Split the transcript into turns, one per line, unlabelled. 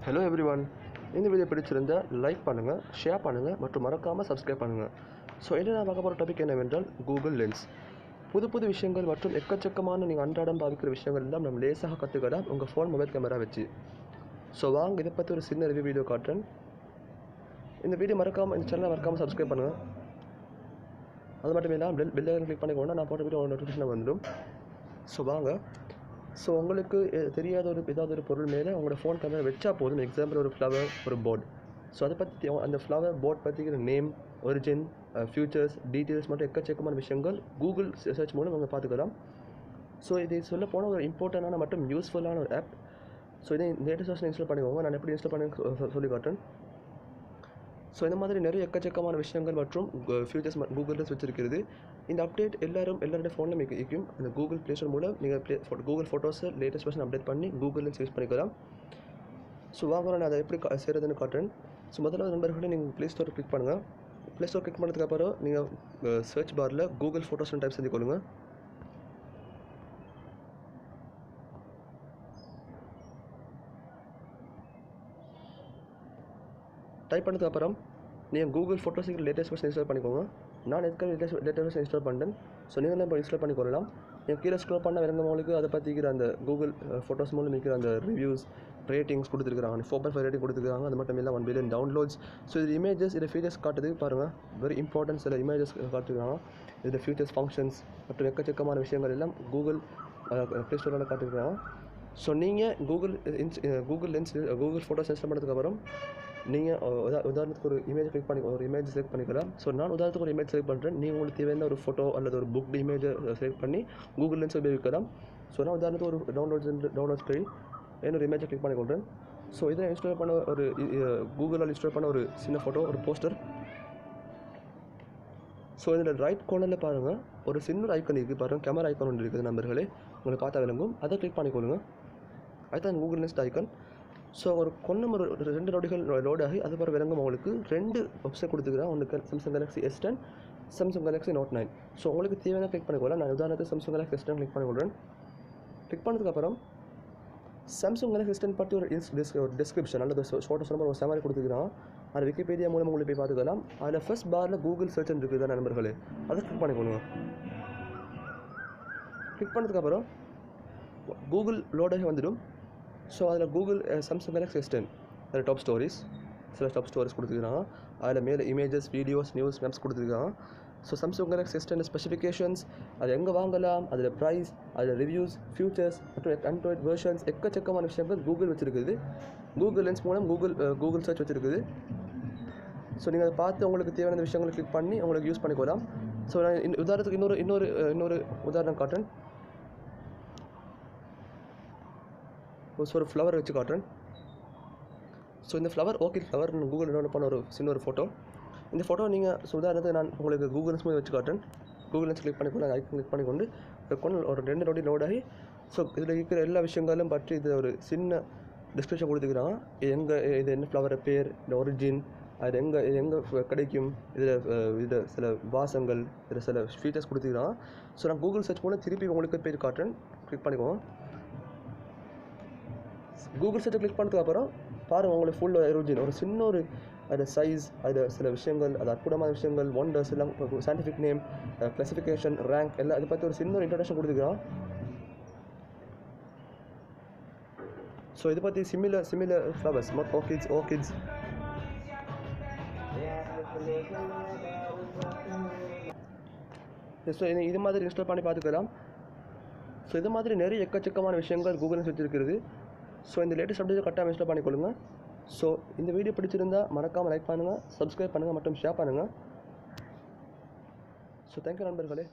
Hello everyone, இந்த video பிடிச்சிருந்தா like பண்ணுங்கள், ஷேர் பண்ணுங்கள் மற்றும் மறக்காமல் சப்ஸ்கிரைப் பண்ணுங்கள். ஸோ என்ன நான் பார்க்க போகிற டாபிக் என்னவென்றால் கூகுள் லென்ஸ். புது புது விஷயங்கள் மற்றும் எக்கச்சக்கமான நீங்கள் அன்றாடம் பாவிக்கிற விஷயங்கள் எல்லாம் நம்ம லேசாக கற்றுக்கலாம் உங்கள் ஃபோன் மொபைல் கேமரா வச்சு. ஸோ வாங்க இதை பற்றி ஒரு சின்ன ரிவ்யூ வீடியோ காட்டுறேன். இந்த வீடியோ மறக்காமல் இந்த சேனலை மறக்காமல் சப்ஸ்கிரைப் பண்ணுங்கள். அது மட்டும் இல்லாமல் பெல் ஐக்கன் கிளிக் பண்ணிக்கோன்னா நான் போட்ட வீடியோ நோட்டிஃபிகேஷன் வந்துடும். ஸோ வாங்க. ஸோ உங்களுக்கு தெரியாத ஏதாவது ஒரு பொருள் மேலே உங்களோட ஃபோன் கேமரா வச்சா போதும். எக்ஸாம்பிள் ஒரு ஃப்ளவர், ஒரு போர்டு. ஸோ அதை பற்றி அந்த ஃப்ளவர் போர்ட் பற்றிக்கிற நேம், ஒரிஜின், ஃபியூச்சர்ஸ், டீட்டெயில்ஸ் மற்றும் எக்கச்சக்கமான விஷயங்கள் கூகுள் சர்ச் மூலம் அவங்க பார்த்துக்கலாம். ஸோ இது சொல்ல போனால் ஒரு இம்பார்ட்டண்டான மற்றும் யூஸ்ஃபுல்லான ஒரு ஆப். ஸோ இதை லேட்டஸ்ட் வெர்ஷன் இன்ஸ்டால் பண்ணிக்கோங்க. நான் எப்படி இன்ஸ்டால் பண்ணி சொல்லி காட்டுறேன். ஸோ இந்த மாதிரி நிறைய எக்கச்சக்கமான விஷயங்கள் மற்றும் ஃபியூச்சர்ஸ் கூகுள் லென்ஸ் வச்சிருக்கிறது. இந்த அப்டேட் எல்லாருடைய ஃபோனில் இருக்கும். இந்த கூகுள் ப்ளே ஸ்டோர் மூலம் நீங்கள் கூகுள் ஃபோட்டோஸை லேட்டஸ்ட் வெர்ஷன் அப்டேட் பண்ணி கூகுள் லென்ஸ் யூஸ் பண்ணிக்கலாம். ஸோ வாங்க நான் அதை எப்படி செய்கிறதுன்னு காட்டுறேன். ஸோ முதல்ல நண்பர்களே நீங்கள் ப்ளே ஸ்டோர் கிளிக் பண்ணுங்கள். ப்ளே ஸ்டோர் கிளிக் பண்ணதுக்கப்புறம் நீங்கள் சர்ச் பாரில் கூகுள் ஃபோட்டோஸ்னு டைப் செஞ்சு கொள்ளுங்கள். டைப் பண்ணதுக்கப்புறம் நீங்கள் கூகுள் ஃபோட்டோஸுக்கு லேட்டஸ்ட் வெர்ஷன் இன்ஸ்டால் பண்ணிக்கோங்க. நான் எதுக்காக லேட்டஸ்ட் வெர்ஷன் இன்ஸ்டால் பண்ணுறேன். ஸோ நீங்கள் இப்போ இன்ஸ்டால் பண்ணிக்கொள்ளலாம். நீங்கள் கீழே ஸ்க்ரோல் பண்ண இறங்குறவங்களுக்கு அதை பற்றிக்கிற அந்த கூகுள் ஃபோட்டோஸ் மூலம் இருக்கிற அந்த ரிவ்யூஸ், ரேட்டிங்ஸ் கொடுத்துருக்காங்க. 4.5 ரேட்டிங் கொடுத்துருக்காங்க. அது மட்டும் இல்லை 1 பில்லியன் டவுன்லோட்ஸ். ஸோ இது இமேஜஸ், இதை ஃபீச்சர்ஸ் காட்டுறதுக்கு பாருங்கள். வெரி இம்பார்ட்டன்ஸ் சில இமேஜஸ் காட்டிருக்காங்க. இதில் ஃபியூச்சர்ஸ், ஃபங்க்ஷன்ஸ் மற்றும் எக்கச்சக்கமான விஷயங்கள் எல்லாம் கூகுள் ப்ளே ஸ்டோரில் காட்டிருக்காங்க. ஸோ நீங்கள் Google lens Google photos install பண்ணதுக்கப்புறம் நீங்கள் உதாரணத்துக்கு ஒரு இமேஜ் கிளிக் பண்ணி ஒரு இமேஜ் செலக்ட் பண்ணிக்கலாம். ஸோ நான் உதாரணத்துக்கு ஒரு இமேஜ் செலக்ட் பண்ணுறேன். நீங்கள் உங்களுக்கு தேவையான ஒரு ஃபோட்டோ அல்லது ஒரு புக் இமேஜை செலக்ட் பண்ணி கூகுள் லென்ஸ் உபயோகிக்கலாம். ஸோ நான் உதாரணத்துக்கு ஒரு டவுன்லோட்ஸ் போய் என்னோட இமேஜை கிளிக் பண்ணிக்கொள்கிறேன். ஸோ இதை இன்ஸ்டால் பண்ண ஒரு கூகுளில் இன்ஸ்டால் பண்ண ஒரு சின்ன ஃபோட்டோ, ஒரு போஸ்டர். ஸோ இதில் ரைட் கார்னரில் பாருங்கள் ஒரு சின்ன ஐக்கன் இருக்குது பாருங்கள். கேமரா ஐக்கான் ஒன்று இருக்குது நண்பர்களே, உங்களுக்கு பார்த்தா விளங்கும். அதை கிளிக் பண்ணிக்கொள்ளுங்க. அதுதான் கூகுள் லென்ஸ் ஐக்கன். ஸோ ஒரு ஒரு 2 நொடிகள் லோட் ஆகி அது பிறகு விளங்கும். உங்களுக்கு 2 ஆப்ஷன் கொடுத்துக்கிறேன். ஒன்று Samsung Galaxy S10, Samsung Galaxy Note 9. So உங்களுக்கு தேவையான கிளிக் பண்ணிக்கொள்ளலாம். நான் உதாரணத்துக்கு சாம்சங் கேலக்ஸி S10 கிளிக் பண்ணிக்கொள்கிறேன். கிளிக் பண்ணதுக்கப்புறம் சாம்சங் கேலக்ஸி S10 பற்றி ஒரு டிஸ்கிரிப்ஷன் அல்லது ஷார்ட் சொல்ல ஒரு சமரி கொடுத்துக்கிறான். அது விக்கிபீடியா மூலம் உங்களுக்கு போய் பார்த்துக்கலாம். அதில் ஃபர்ஸ்ட் பாரில் கூகுள் சர்ச் இருக்குது தான் நண்பர்களே, அதை கிளிக் பண்ணிக்கொள்ளுங்க. கிளிக் பண்ணதுக்கப்புறம் கூகுள் லோடாகி வந்துடும். ஸோ அதில் கூகுள் சாம்சங் கேலக்ஸி S10 அதில் டாப் ஸ்டோரிஸ் கொடுத்துருக்காங்க. அதில் மேலே இமேஜஸ், வீடியோஸ், நியூஸ், மேப்ஸ் கொடுத்துருக்காங்க. So Samsung Galaxy S10 specifications, அது எங்கே வாங்கலாம், அதில் ப்ரைஸ், அதில் ரிவ்யூஸ், ஃபியூச்சர்ஸ் மற்றும் ஆண்ட்ராய்ட் வெர்ஷன்ஸ், எக்கச்சக்கமான விஷயங்கள் கூகுள் வச்சுருக்குது. கூகுள் லென்ஸ் மூலம் கூகுள் சர்ச் வச்சுருக்குது. ஸோ நீங்கள் அதை பார்த்து உங்களுக்கு தேவையான விஷயங்களை கிளிக் பண்ணி உங்களுக்கு யூஸ் பண்ணிக்கொள்ளலாம். ஸோ நான் உதாரணத்துக்கு இன்னொரு உதாரணம் காட்டுறேன். ஒரு ஃப்ளவர் வச்சு காட்டுறேன். ஸோ இந்த ஃப்ளவர் ஃப்ளவர் கூகுள் டவுன்லோட் பண்ண ஒரு சின்ன ஒரு ஃபோட்டோ. இந்த ஃபோட்டோ நீங்கள் உதாரணத்தை நான் உங்களுக்கு கூகுள் லென்ஸ் வச்சு காட்டுறேன். கூகுள் லென்ஸ் கிளிக் பண்ணிக்கொண்டு ஐக்கன் கிளிக் பண்ணிக்கொண்டு ஒரு 2 நொடி லோட் ஆகி ஸோ இதில் இருக்கிற எல்லா விஷயங்களும் பற்றி இது ஒரு சின்ன டிஸ்கிரிப்ஷன் கொடுத்துக்கிறாங்க. இது என்ன ஃப்ளவர் பேர், இந்த ஒரிஜின், அது எங்கே கிடைக்கும், இதில் சில வாசங்கள், இதில் சில ஃபீச்சர்ஸ் கொடுத்துக்கிறாங்க. ஸோ நான் கூகுள் சர்ச் மூலம் திருப்பி உங்களுக்கு பேர் காட்டுறேன். கிளிக் பண்ணிக்கோங்க. கூகுள் சர்ச்சை கிளிக் பண்ணதுக்கப்புறம் பாருங்கள் உங்களுக்கு ஃபுல் ஒரிஜின் ஒரு சின்ன ஒரு அதில் சைஸ், அதில் சில விஷயங்கள், அது அற்புதமான விஷயங்கள், ஒண்டர்ஸ் எல்லாம், சயின்டிஃபிக் நேம், கிளாசிஃபிகேஷன், ரேங்க் எல்லாம் அதை பற்றி ஒரு சின்ன ஒரு இன்ட்ரடக்ஷன் கொடுத்துக்கிறான். ஸோ இதை பற்றி சிமிலர் ஃப்ளவர்ஸ், ஓர்கிட்ஸ் ஸோ இது மாதிரி இன்ஸ்டால் பண்ணி பார்த்துக்கலாம். ஸோ இது மாதிரி நிறைய எக்கச்சக்கமான விஷயங்கள் கூகுள் லென்ஸ் வச்சுருக்கிறது. ஸோ இந்த லேட்டஸ்ட் அப்டேட் கரெக்டாக இன்ஸ்டால் பண்ணிக்கொள்ளுங்கள். ஸோ இந்த வீடியோ பிடிச்சிருந்தால் மறக்காமல் லைக் பண்ணுங்கள், சப்ஸ்கிரைப் பண்ணுங்கள் மற்றும் ஷேர் பண்ணுங்கள். ஸோ தேங்க்யூ நண்பர்களே.